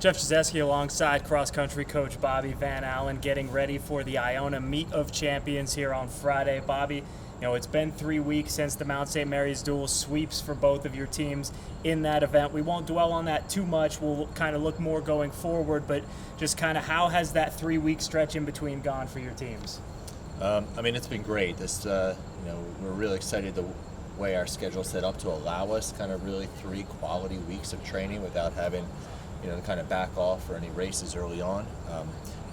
Jeff Jazeski alongside cross-country coach Bobby Van Allen getting ready for the Iona Meet of Champions here on Friday. Bobby, it's been 3 weeks since the Mount St. Mary's dual sweeps for both of your teams in that event. We won't dwell on that too much. We'll kind of look more going forward, but just kind of how has that 3-week stretch in between gone for your teams? It's been great. We're really excited the way our schedule set up to allow us kind of really 3 quality weeks of training without having to kind of back off for any races early on.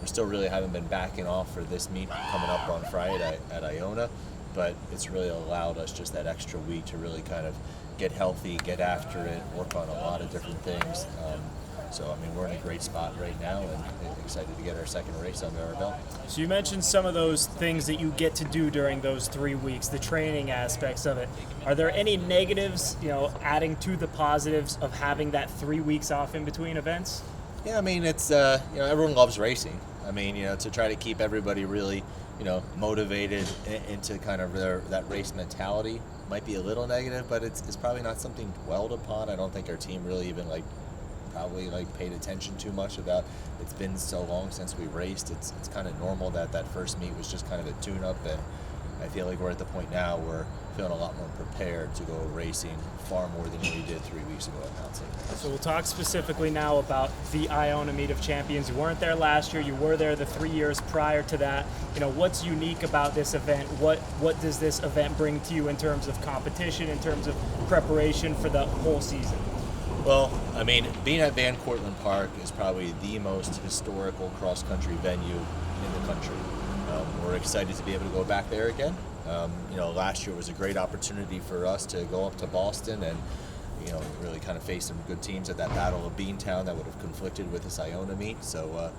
We still really haven't been backing off for this meet coming up on Friday at Iona, but it's really allowed us just that extra week to really kind of get healthy, get after it, work on a lot of different things. We're in a great spot right now and excited to get our second race under our belt. So you mentioned some of those things that you get to do during those 3 weeks, the training aspects of it. Are there any negatives, adding to the positives of having that 3 weeks off in between events? Yeah, it's, everyone loves racing. To try to keep everybody really, motivated into kind of that race mentality might be a little negative, but it's probably not something dwelled upon. I don't think our team really even probably paid attention too much about. It's been so long since we raced. It's kind of normal that first meet was just kind of a tune-up, and I feel like we're at the point now where feeling a lot more prepared to go racing far more than we did 3 weeks ago at Mount St. Mary's. So we'll talk specifically now about the Iona Meet of Champions. You weren't there last year. You were there the 3 years prior to that. What's unique about this event? What does this event bring to you in terms of competition, in terms of preparation for the whole season? Well, being at Van Cortlandt Park is probably the most historical cross-country venue in the country. We're excited to be able to go back there again. Last year was a great opportunity for us to go up to Boston and, really kind of face some good teams at that Battle of Beantown that would have conflicted with this Iona meet. So,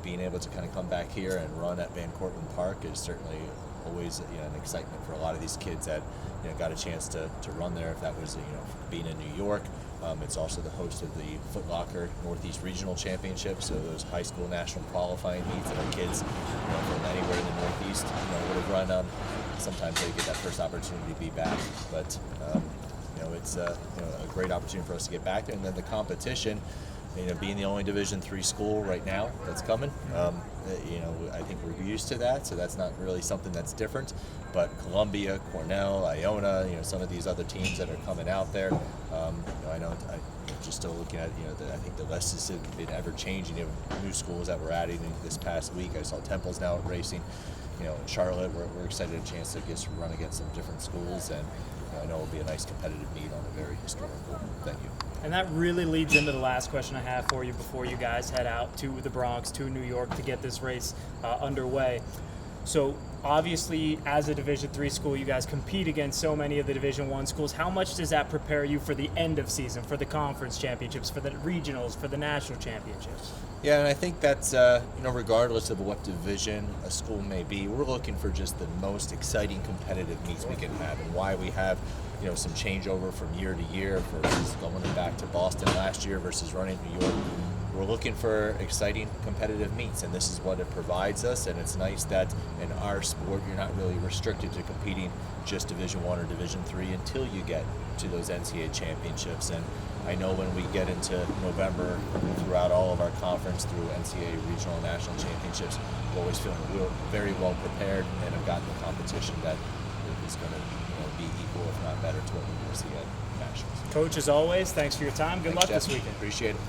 being able to kind of come back here and run at Van Cortlandt Park is certainly always an excitement for a lot of these kids that got a chance to run there. If that was being in New York, it's also the host of the Foot Locker Northeast Regional Championship, so those high school national qualifying meets that our kids from anywhere in the Northeast would have run on. Sometimes they get that first opportunity to be back, but it's a great opportunity for us to get back there. And then the competition, being the only Division III school right now that's coming, I think we're used to that, so that's not really something that's different. But Columbia, Cornell, Iona, some of these other teams that are coming out there, I know I'm just still looking at, I think the list has been ever changing. New schools that we're adding in this past week. I saw Temple's now racing. In Charlotte, we're excited a chance to just run against some different schools, and I know it'll be a nice competitive meet on a very historical venue. And that really leads into the last question I have for you before you guys head out to the Bronx, to New York to get this race underway. So obviously, as a Division III school, you guys compete against so many of the Division I schools. How much does that prepare you for the end of season, for the conference championships, for the regionals, for the national championships? Yeah, and I think that's, regardless of what division a school may be, we're looking for just the most exciting competitive meets we can have, and why we have some changeover from year to year versus going back to Boston last year versus running New York. We're looking for exciting competitive meets, and this is what it provides us. And it's nice that in our sport you're not really restricted to competing just Division I or Division III until you get to those NCAA championships. And I know when we get into November, throughout all of our conference, through NCAA regional and national championships, we're always feeling very well prepared and have gotten the competition that is going to be equal, if not better, to what we will see at nationals. Coach, as always, thanks for your time. Good luck Jeff. this weekend. Appreciate it.